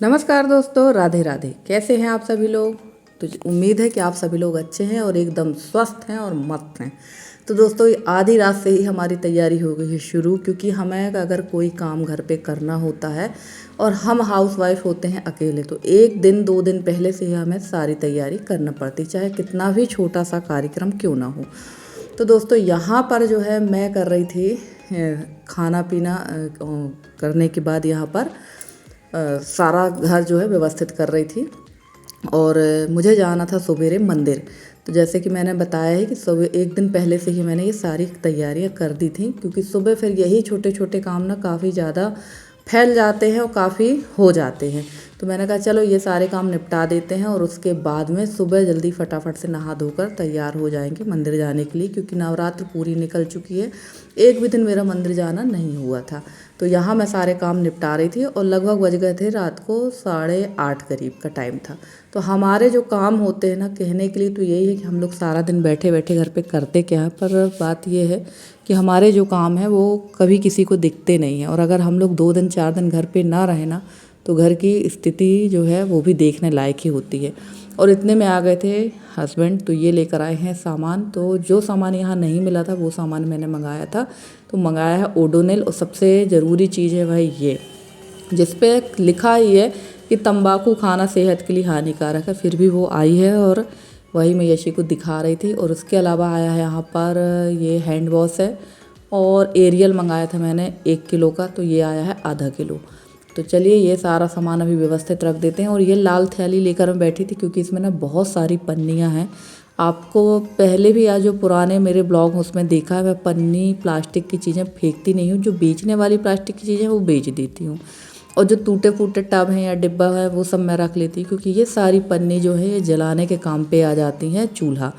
नमस्कार दोस्तों, राधे राधे। कैसे हैं आप सभी लोग। तो उम्मीद है कि आप सभी लोग अच्छे हैं और एकदम स्वस्थ हैं और मस्त हैं। तो दोस्तों, आधी रात से ही हमारी तैयारी हो गई है शुरू, क्योंकि हमें अगर कोई काम घर पे करना होता है और हम हाउसवाइफ होते हैं अकेले, तो एक दिन 2 दिन पहले से ही हमें सारी तैयारी करना पड़ती, चाहे कितना भी छोटा सा कार्यक्रम क्यों ना हो। तो दोस्तों, यहाँ पर जो है मैं कर रही थी खाना पीना करने के बाद यहाँ पर सारा घर जो है व्यवस्थित कर रही थी। और मुझे जाना था सवेरे मंदिर। तो जैसे कि मैंने बताया है कि सुबह एक दिन पहले से ही मैंने ये सारी तैयारियां कर दी थी, क्योंकि सुबह फिर यही छोटे छोटे काम ना काफ़ी ज़्यादा फैल जाते हैं और काफ़ी हो जाते हैं। तो मैंने कहा चलो ये सारे काम निपटा देते हैं और उसके बाद में सुबह जल्दी फटाफट से नहा धोकर तैयार हो जाएंगे मंदिर जाने के लिए, क्योंकि नवरात्र पूरी निकल चुकी है। एक भी दिन मेरा मंदिर जाना नहीं हुआ था। तो यहाँ मैं सारे काम निपटा रही थी और लगभग बज गए थे रात को 8:30 करीब का टाइम था। तो हमारे जो काम होते हैं ना, कहने के लिए तो यही है कि हम लोग सारा दिन बैठे बैठे घर पे करते क्या है, पर बात ये है कि हमारे जो काम है वो कभी किसी को दिखते नहीं हैं। और अगर हम लोग 2 दिन 4 दिन घर पे ना रहे ना, तो घर की स्थिति जो है वो भी देखने लायक ही होती है। और इतने में आ गए थे हस्बैंड, तो ये लेकर आए हैं सामान। तो जो सामान यहाँ नहीं मिला था वो सामान मैंने मंगाया था। तो मंगाया है ओडोनिल, और सबसे ज़रूरी चीज़ है भाई ये, जिस पे लिखा ही है कि तंबाकू खाना सेहत के लिए हानिकारक है, फिर भी वो आई है और वही मैं यशी को दिखा रही थी। और उसके अलावा आया है यहाँ पर ये हैंड वॉश है, और एरियल मंगाया था मैंने 1 किलो का, तो ये आया है आधा किलो। तो चलिए ये सारा सामान अभी व्यवस्थित रख देते हैं। और ये लाल थैली लेकर मैं बैठी थी, क्योंकि इसमें ना बहुत सारी पन्नियाँ हैं। आपको पहले भी आज जो पुराने मेरे ब्लॉग उसमें देखा है, मैं पन्नी प्लास्टिक की चीज़ें फेंकती नहीं हूँ। जो बेचने वाली प्लास्टिक की चीज़ें वो बेच देती हूँ, और जो टूटे फूटे टब हैं या डिब्बा है वो सब मैं रख लेती हूँ, क्योंकि ये सारी पन्नी जो है ये जलाने के काम पे आ जाती हैं चूल्हा।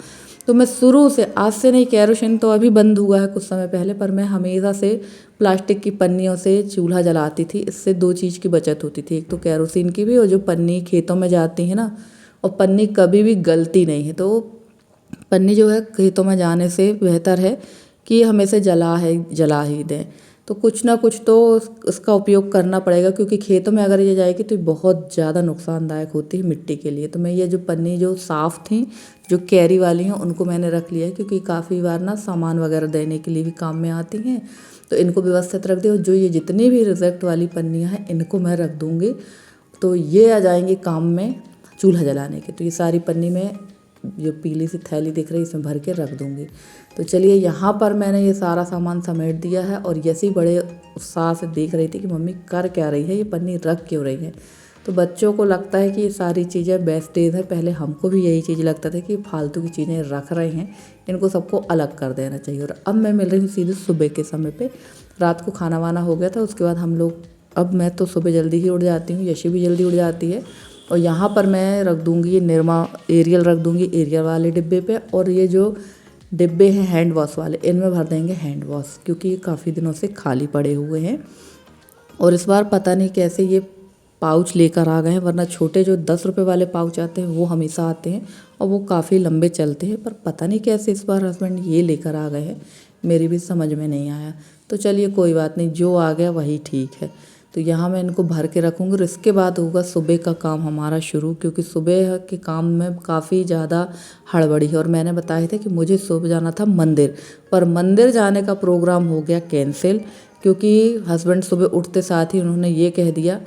तो मैं शुरू से, आज से नहीं, केरोसिन तो अभी बंद हुआ है कुछ समय पहले, पर मैं हमेशा से प्लास्टिक की पन्नियों से चूल्हा जलाती थी। इससे 2 चीज़ की बचत होती थी, एक तो केरोसिन की भी, और जो पन्नी खेतों में जाती है ना, और पन्नी कभी भी गलती नहीं है। तो पन्नी जो है खेतों में जाने से बेहतर है कि हमें जला ही दें। तो कुछ ना कुछ तो उसका उपयोग करना पड़ेगा, क्योंकि खेतों में अगर ये जाएगी तो बहुत ज़्यादा नुकसानदायक होती है मिट्टी के लिए। तो मैं ये जो पन्नी जो साफ़ थी, जो कैरी वाली हैं, उनको मैंने रख लिया है, क्योंकि काफ़ी बार ना सामान वगैरह देने के लिए भी काम में आती हैं। तो इनको व्यवस्थित रख दिया। और जो ये जितनी भी रिजेक्ट वाली पन्नियाँ हैं इनको मैं रख दूँगी, तो ये आ जाएंगी काम में चूल्हा जलाने के। तो ये सारी पन्नी में जो पीली सी थैली दिख रही है इसमें भर के रख दूँगी। तो चलिए यहाँ पर मैंने ये सारा सामान समेट दिया है, और यसी बड़े उत्साह से देख रही थी कि मम्मी कर क्या रही है, ये पन्नी रख क्यों रही है। तो बच्चों को लगता है कि ये सारी चीज़ें वेस्टेज है, पहले हमको भी यही चीज़ लगता था कि फालतू की चीज़ें रख रहे हैं, इनको सबको अलग कर देना चाहिए। और अब मैं मिल रही हूँ सीधे सुबह के समय पे। रात को खाना वाना हो गया था, उसके बाद हम लोग, अब मैं तो सुबह जल्दी ही उठ जाती हूँ, यशी भी जल्दी उठ जाती है। और यहाँ पर मैं रख दूँगी ये निरमा एरियल रख दूँगी एरियल वाले डिब्बे पे, और ये जो डिब्बे हैं हैंड वॉश वाले, इनमें भर देंगे हैंड वॉश, क्योंकि ये काफ़ी दिनों से खाली पड़े हुए हैं। और इस बार पता नहीं कैसे ये पाउच लेकर आ गए हैं, वरना छोटे जो 10 रुपये वाले पाउच आते हैं वो हमेशा आते हैं और वो काफ़ी लंबे चलते हैं, पर पता नहीं कैसे इस बार हस्बैंड ये लेकर आ गए हैं, मेरी भी समझ में नहीं आया। तो चलिए कोई बात नहीं, जो आ गया वही ठीक है। तो यहाँ मैं इनको भर के रखूँगी, और इसके बाद होगा सुबह का काम हमारा शुरू, क्योंकि सुबह के काम में काफ़ी ज़्यादा हड़बड़ी है। और मैंने बताया था कि मुझे सुबह जाना था मंदिर, पर मंदिर जाने का प्रोग्राम हो गया कैंसिल, क्योंकि हस्बैंड सुबह उठते साथ ही उन्होंने ये कह दिया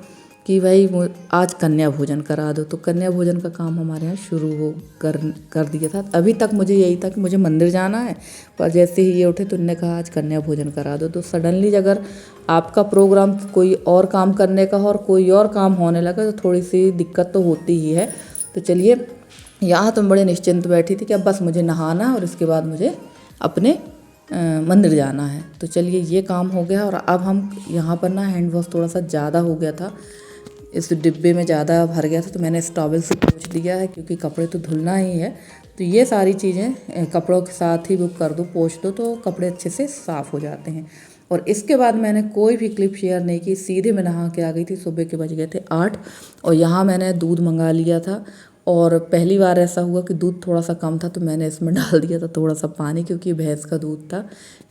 कि भाई आज कन्या भोजन करा दो। तो कन्या भोजन का काम हमारे यहाँ शुरू कर दिया था। अभी तक मुझे यही था कि मुझे मंदिर जाना है, पर जैसे ही ये उठे तो उन्होंने कहा आज कन्या भोजन करा दो। तो सडनली अगर आपका प्रोग्राम कोई और काम करने का हो और कोई और काम होने लगा तो थोड़ी सी दिक्कत तो होती ही है। तो चलिए यहाँ तो बड़े निश्चिंत बैठी थी कि अब बस मुझे नहाना और इसके बाद मुझे अपने मंदिर जाना है। तो चलिए ये काम हो गया। और अब हम यहाँ पर ना हैंड वॉश थोड़ा सा ज़्यादा हो गया था, इस डिब्बे में ज़्यादा भर गया था, तो मैंने इस टॉवल से पोंछ दिया है, क्योंकि कपड़े तो धुलना ही है। तो ये सारी चीज़ें कपड़ों के साथ ही बुक कर दो, पोंछ दो, तो कपड़े अच्छे से साफ़ हो जाते हैं। और इसके बाद मैंने कोई भी क्लिप शेयर नहीं की, सीधे मैं नहा के आ गई थी। सुबह के बज गए थे 8, और यहाँ मैंने दूध मंगा लिया था। और पहली बार ऐसा हुआ कि दूध थोड़ा सा कम था, तो मैंने इसमें डाल दिया था थोड़ा सा पानी, क्योंकि भैंस का दूध था,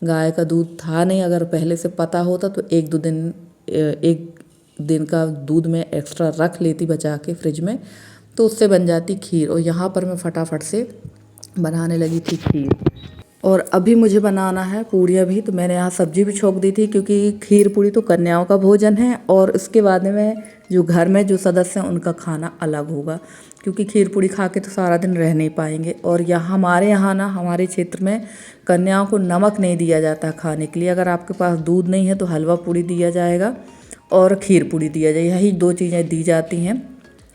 गाय का दूध था नहीं। अगर पहले से पता होता तो 1-2 दिन दिन का दूध में एक्स्ट्रा रख लेती बचा के फ्रिज में, तो उससे बन जाती खीर। और यहाँ पर मैं फटाफट से बनाने लगी थी खीर। और अभी मुझे बनाना है पूड़ियाँ भी, तो मैंने यहाँ सब्जी भी छोंक दी थी क्योंकि खीर पूड़ी तो कन्याओं का भोजन है और उसके बाद में जो घर में जो सदस्य हैं उनका खाना अलग होगा, क्योंकि खीर पूड़ी खा के तो सारा दिन रह नहीं पाएंगे। और यहाँ हमारे यहाँ ना, हमारे क्षेत्र में कन्याओं को नमक नहीं दिया जाता खाने के लिए। अगर आपके पास दूध नहीं है तो हलवा पूड़ी दिया जाएगा और खीर पूड़ी दिया जाएगा, यही 2 चीज़ें दी जाती हैं।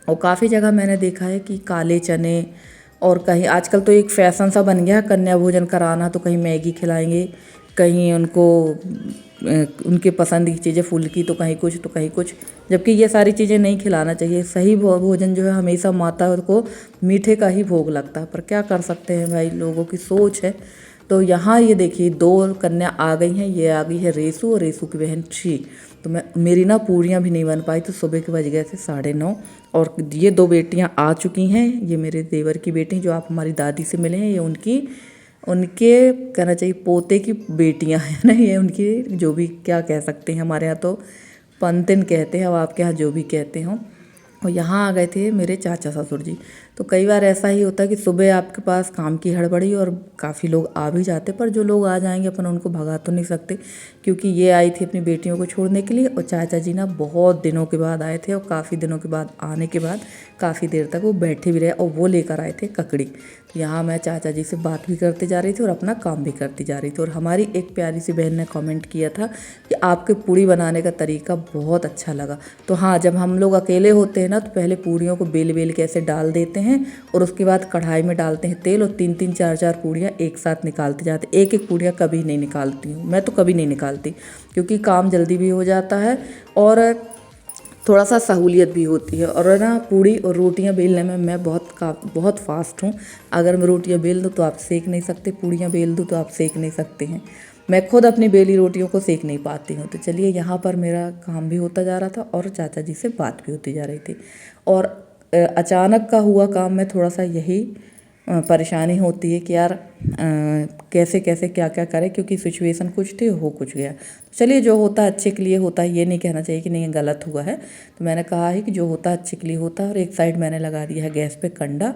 और काफ़ी जगह मैंने देखा है कि काले चने, और कहीं आजकल तो एक फैशन सा बन गया है कन्या भोजन कराना, तो कहीं मैगी खिलाएंगे, कहीं उनको उनके पसंद की चीज़ें फुल्की, तो कहीं कुछ तो कहीं कुछ, जबकि ये सारी चीज़ें नहीं खिलाना चाहिए। सही भोजन जो है हमेशा माता को मीठे का ही भोग लगता है, पर क्या कर सकते हैं भाई, लोगों की सोच है। तो यहाँ ये देखिए 2 कन्या आ गई हैं। ये आ गई है रेसू और रेसू की बहन श्री। तो मेरी ना पूड़ियाँ भी नहीं बन पाई, तो सुबह के बज गए थे 9:30। और ये 2 बेटियाँ आ चुकी हैं। ये मेरे देवर की बेटी जो आप हमारी दादी से मिले हैं, ये उनके कहना चाहिए पोते की बेटियाँ हैं ना, ये उनकी जो भी क्या कह सकते हैं, हमारे यहाँ तो पंतिन कहते हैं, अब आपके यहाँ जो भी कहते हो। और यहाँ आ गए थे मेरे चाचा ससुर जी। तो कई बार ऐसा ही होता है कि सुबह आपके पास काम की हड़बड़ी और काफ़ी लोग आ भी जाते, पर जो लोग आ जाएंगे अपन उनको भगा तो नहीं सकते, क्योंकि ये आई थी अपनी बेटियों को छोड़ने के लिए। और चाचा जी ना बहुत दिनों के बाद आए थे, और काफ़ी दिनों के बाद आने के बाद काफ़ी देर तक वो बैठे भी रहे, और वो लेकर आए थे ककड़ी। तो यहाँ मैं चाचा जी से बात भी करती जा रही थी और अपना काम भी करती जा रही थी। और हमारी एक प्यारी सी बहन ने कमेंट किया था कि आपके पूड़ी बनाने का तरीका बहुत अच्छा लगा। तो हाँ, जब हम लोग अकेले होते हैं ना, तो पहले पूड़ियों को बेल बेल के ऐसे डाल देते हैं, और उसके बाद कढ़ाई में डालते हैं तेल, और 3-3 4-4 पूड़ियाँ एक साथ निकालते जाते। एक पूड़ियाँ कभी नहीं निकालती हूँ मैं, तो कभी नहीं निकालती, क्योंकि काम जल्दी भी हो जाता है और थोड़ा सा सहूलियत भी होती है। और ना पूड़ी और रोटियां बेलने में मैं बहुत फास्ट हूँ। अगर मैं रोटियां बेल दूँ तो आप सेक नहीं सकते, पूड़ियां बेल दूँ तो आप सेक नहीं सकते हैं। मैं खुद अपनी बेली रोटियों को सेक नहीं पाती हूँ। तो चलिए, यहाँ पर मेरा काम भी होता जा रहा था और चाचा जी से बात भी होती जा रही थी। और अचानक का हुआ काम में थोड़ा सा यही परेशानी होती है कि यार कैसे कैसे क्या क्या करें, क्योंकि सिचुएशन कुछ थी, हो कुछ गया। चलिए, जो होता है अच्छे के लिए होता है, ये नहीं कहना चाहिए कि नहीं गलत हुआ है। तो मैंने कहा है कि जो होता है अच्छे के लिए होता है। और एक साइड मैंने लगा दिया है गैस पे कंडा,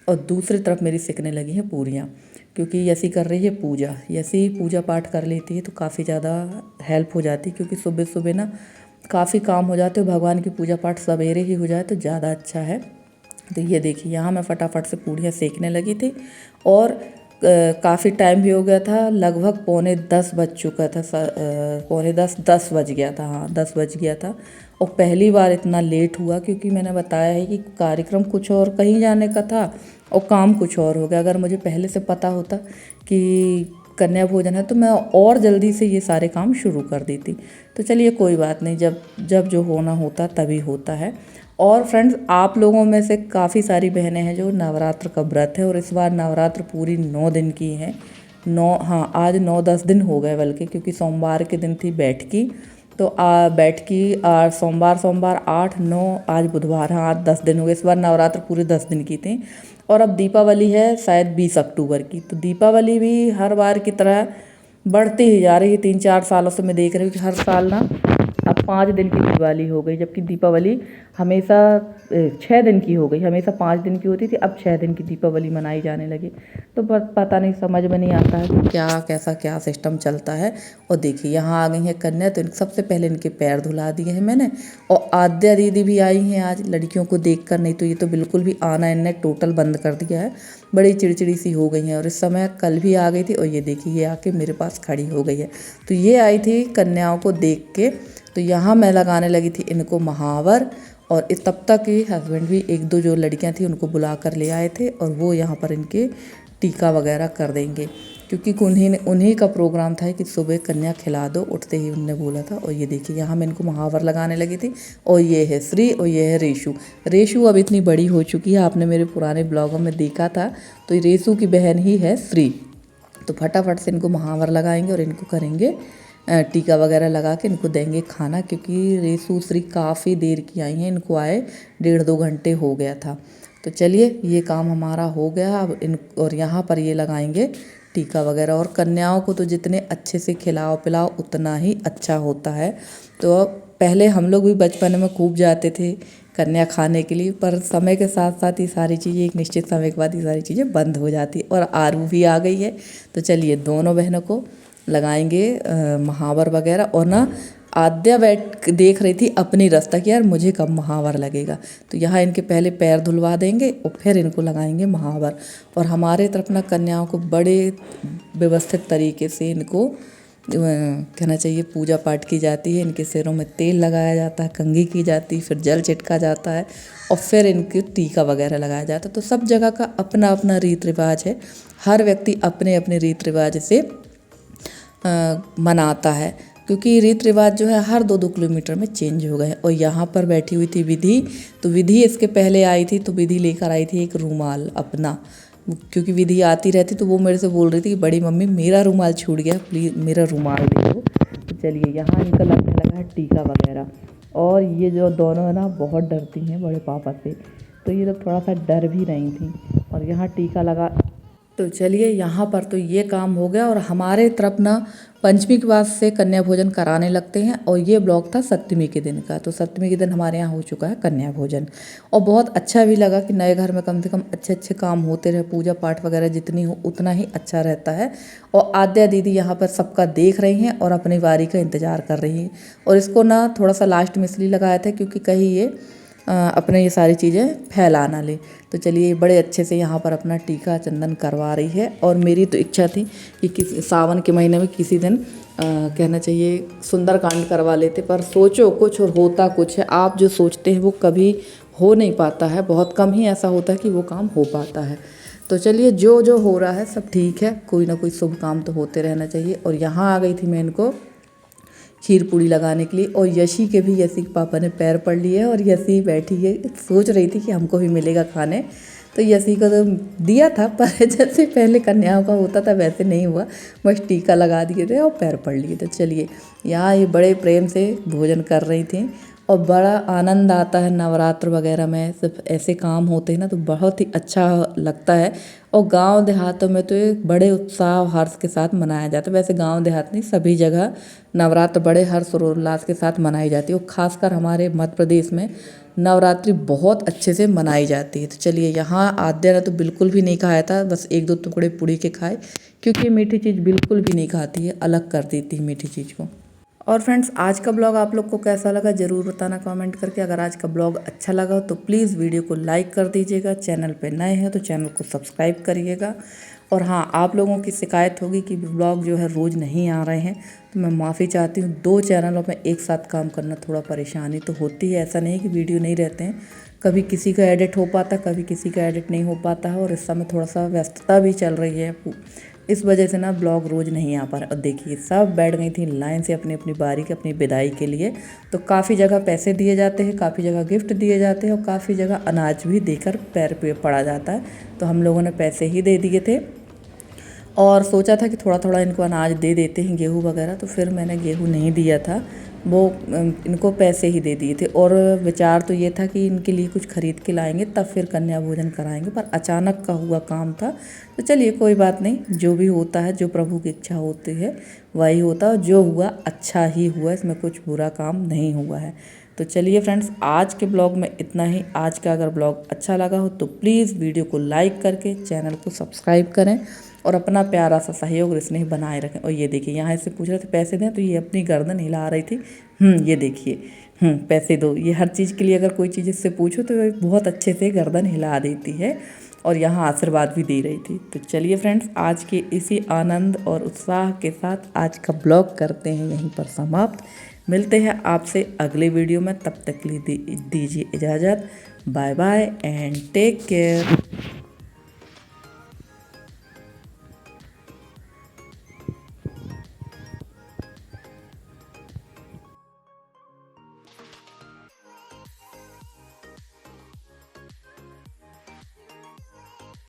और दूसरी तरफ मेरी सिकने लगी हैं पूरियाँ, क्योंकि यसी कर रही है पूजा। यसी पूजा पाठ कर लेती है तो काफ़ी ज़्यादा हेल्प हो जाती है, क्योंकि सुबह सुबह ना काफ़ी काम हो जाते हैं। भगवान की पूजा पाठ सवेरे ही हो जाए तो ज़्यादा अच्छा है। तो ये देखिए, यहाँ मैं फटाफट से पूड़ियाँ सेकने लगी थी, और काफ़ी टाइम भी हो गया था, लगभग 9:45 बज चुका था। 9:45 बज गया था, हाँ 10 बज गया था। और पहली बार इतना लेट हुआ, क्योंकि मैंने बताया है कि कार्यक्रम कुछ और कहीं जाने का था और काम कुछ और हो गया। अगर मुझे पहले से पता होता कि कन्या भोजन है तो मैं और जल्दी से ये सारे काम शुरू कर देती। तो चलिए, कोई बात नहीं, जब जो होना होता तभी होता है। और फ्रेंड्स, आप लोगों में से काफ़ी सारी बहनें हैं जो नवरात्र का व्रत है, और इस बार नवरात्र पूरी 9 दिन की हैं। आज 9-10 दिन हो गए बल्कि, क्योंकि सोमवार के दिन थी बैठकी। तो बैठकी सोमवार 8-9, आज बुधवार, हाँ 10 दिन हो गए। इस बार नवरात्र पूरे 10 दिन की थी। और अब दीपावली है शायद 20 अक्टूबर की। तो दीपावली भी हर बार की तरह बढ़ती ही जा रही है। 3-4 सालों से मैं देख रही हूँ कि हर साल ना अब 5 दिन की दिवाली हो गई, जबकि दीपावली हमेशा 6 दिन की हो गई। हमेशा 5 दिन की होती थी, अब 6 दिन की दीपावली मनाई जाने लगी। तो पता नहीं, समझ में नहीं आता है कि क्या सिस्टम चलता है। और देखिए, यहाँ आ गई हैं कन्या, तो सबसे पहले इनके पैर धुला दिए हैं मैंने। और आद्या दीदी भी आई हैं आज लड़कियों को देख कर, नहीं तो ये तो बिल्कुल भी आना इनने टोटल बंद कर दिया है। बड़ी चिड़चिड़ी सी हो गई हैं। और इस समय कल भी आ गई थी, और ये देखिए ये आके मेरे पास खड़ी हो गई है। तो ये आई थी कन्याओं को देख के। तो यहाँ मैं लगाने लगी थी इनको महावर, और इस तब तक ही हस्बैंड भी 1-2 जो लड़कियाँ थी उनको बुला कर ले आए थे, और वो यहाँ पर इनके टीका वगैरह कर देंगे, क्योंकि उन्हीं का प्रोग्राम था कि सुबह कन्या खिला दो, उठते ही उनने बोला था। और ये देखिए, यहाँ मैं इनको महावर लगाने लगी थी। और ये है श्री, और ये है रेशु। रेशु अब इतनी बड़ी हो चुकी है, आपने मेरे पुराने ब्लॉगों में देखा था। तो ये रेशु की बहन ही है श्री। तो फटाफट से इनको महावर लगाएंगे और इनको करेंगे टीका वगैरह लगा के इनको देंगे खाना, क्योंकि रेसू श्री काफ़ी देर की आई हैं, इनको आए 1.5-2 घंटे हो गया था। तो चलिए, ये काम हमारा हो गया। अब और यहाँ पर ये लगाएंगे टीका वगैरह। और कन्याओं को तो जितने अच्छे से खिलाओ पिलाओ उतना ही अच्छा होता है। तो अब पहले हम लोग भी बचपन में खूब जाते थे कन्या खाने के लिए, पर समय के साथ साथ ये सारी चीज़ें एक निश्चित समय के बाद ये सारी चीज़ें बंद हो जाती और आरू भी आ गई है। तो चलिए दोनों बहनों को लगाएंगे महावर वगैरह। और ना आद्या बैठ देख रही थी अपनी रास्ता कि यार मुझे कब महावर लगेगा, तो यहाँ इनके पहले पैर धुलवा देंगे और फिर इनको लगाएंगे महावर। और हमारे तरफ ना कन्याओं को बड़े व्यवस्थित तरीके से इनको कहना चाहिए पूजा पाठ की जाती है। इनके सिरों में तेल लगाया जाता है, कंघी की जाती है, फिर जल छिटका जाता है और फिर इनके टीका वगैरह लगाया जाता है। तो सब जगह का अपना अपना रीत रिवाज है, हर व्यक्ति अपने अपने रीत रिवाज से मनाता है, क्योंकि रीत रिवाज जो है हर 2-2 किलोमीटर में चेंज हो गए। और यहाँ पर बैठी हुई थी विधि, तो विधि इसके पहले आई थी, तो विधि लेकर आई थी एक रूमाल अपना, क्योंकि विधि आती रहती तो वो मेरे से बोल रही थी कि बड़ी मम्मी मेरा रूमाल छूट गया, प्लीज़ मेरा रूमाल दे दो। तो चलिए यहाँ इनका लगने लगा है टीका वगैरह। और ये जो दोनों है ना बहुत डरती हैं बड़े पापा से, तो ये लोग थोड़ा सा डर भी रही थी। और यहाँ टीका लगा, तो चलिए यहाँ पर तो ये काम हो गया। और हमारे तरफ ना पंचमी के बाद से कन्या भोजन कराने लगते हैं, और ये ब्लॉग था सप्तमी के दिन का। तो सप्तमी के दिन हमारे यहाँ हो चुका है कन्या भोजन, और बहुत अच्छा भी लगा कि नए घर में कम से कम अच्छे अच्छे काम होते रहे, पूजा पाठ वगैरह जितनी हो उतना ही अच्छा रहता है। और आद्या दीदी यहाँ पर सबका देख रही हैं और अपनी बारी का इंतज़ार कर रही हैं। और इसको ना थोड़ा सा लास्ट में इसलिए लगाया था क्योंकि कहीं ये अपने ये सारी चीज़ें फैला ना ले। तो चलिए बड़े अच्छे से यहाँ पर अपना टीका चंदन करवा रही है। और मेरी तो इच्छा थी कि किसी सावन के महीने में किसी दिन कहना चाहिए सुंदरकांड करवा लेते, पर सोचो कुछ और होता कुछ है। आप जो सोचते हैं वो कभी हो नहीं पाता है, बहुत कम ही ऐसा होता है कि वो काम हो पाता है। तो चलिए जो जो हो रहा है सब ठीक है, कोई ना कोई शुभ काम तो होते रहना चाहिए। और यहाँ आ गई थी मैं इनको खीर पूड़ी लगाने के लिए, और यशी के भी, यशी के पापा ने पैर पड़ लिए और यशी बैठी है सोच रही थी कि हमको भी मिलेगा खाने। तो यशी को तो दिया था, पर जैसे पहले कन्याओं का होता था वैसे नहीं हुआ, बस टीका लगा दिए थे और पैर पड़ लिए। तो चलिए यहाँ ये बड़े प्रेम से भोजन कर रही थी, और बड़ा आनंद आता है नवरात्र वगैरह में सिर्फ ऐसे काम होते हैं ना, तो बहुत ही अच्छा लगता है। और गांव देहातों में तो एक बड़े उत्साह हर्ष के साथ मनाया जाता है। वैसे गांव देहात नहीं, सभी जगह नवरात्र बड़े हर्ष और उल्लास के साथ मनाई जाती है, और ख़ासकर हमारे मध्य प्रदेश में नवरात्रि बहुत अच्छे से मनाई जाती है। तो चलिए यहाँ आद्या ने तो बिल्कुल भी नहीं खाया था, बस 1-2 टुकड़े पूड़ी के खाए, क्योंकि मीठी चीज़ बिल्कुल भी नहीं खाती है, अलग कर देती है मीठी चीज़ को। और फ्रेंड्स आज का ब्लॉग आप लोग को कैसा लगा ज़रूर बताना कमेंट करके। अगर आज का ब्लॉग अच्छा लगा हो तो प्लीज़ वीडियो को लाइक कर दीजिएगा, चैनल पे नए हैं तो चैनल को सब्सक्राइब करिएगा। और हाँ, आप लोगों की शिकायत होगी कि ब्लॉग जो है रोज़ नहीं आ रहे हैं, तो मैं माफ़ी चाहती हूँ। 2 चैनलों में एक साथ काम करना थोड़ा परेशानी तो होती है, ऐसा नहीं कि वीडियो नहीं रहते हैं, कभी किसी का एडिट हो पाता, कभी किसी का एडिट नहीं हो पाता है। और इस समय थोड़ा सा व्यस्तता भी चल रही है, इस वजह से ना ब्लॉग रोज़ नहीं आ पा रहा। और देखिए सब बैठ गई थी लाइन से अपनी अपनी बारी के, अपनी विदाई के लिए। तो काफ़ी जगह पैसे दिए जाते हैं, काफ़ी जगह गिफ्ट दिए जाते हैं, और काफ़ी जगह अनाज भी देकर पैर पे पड़ा जाता है। तो हम लोगों ने पैसे ही दे दिए थे, और सोचा था कि थोड़ा थोड़ा इनको अनाज दे देते हैं, गेहूँ वगैरह, तो फिर मैंने गेहूँ नहीं दिया था, वो इनको पैसे ही दे दिए थे। और विचार तो ये था कि इनके लिए कुछ खरीद के लाएंगे तब फिर कन्या भोजन कराएंगे, पर अचानक का हुआ काम था। तो चलिए कोई बात नहीं, जो भी होता है, जो प्रभु की इच्छा होती है वही होता है, जो हुआ अच्छा ही हुआ, इसमें कुछ बुरा काम नहीं हुआ है। तो चलिए फ्रेंड्स आज के ब्लॉग में इतना ही। आज का अगर ब्लॉग अच्छा लगा हो तो प्लीज़ वीडियो को लाइक करके चैनल को सब्सक्राइब करें, और अपना प्यारा सा सहयोग और स्नेह बनाए रखें। और ये देखिए यहाँ से पूछ रहे थे पैसे दें, तो ये अपनी गर्दन हिला रही थी। ये देखिए पैसे दो, ये हर चीज़ के लिए अगर कोई चीज़ इससे पूछो तो ये बहुत अच्छे से गर्दन हिला देती है, और यहाँ आशीर्वाद भी दे रही थी। तो चलिए फ्रेंड्स आज के इसी आनंद और उत्साह के साथ आज का ब्लॉग करते हैं यहीं पर समाप्त। मिलते हैं आपसे अगले वीडियो में, तब तक के लिए दीजिए इजाज़त। Bye bye and take care.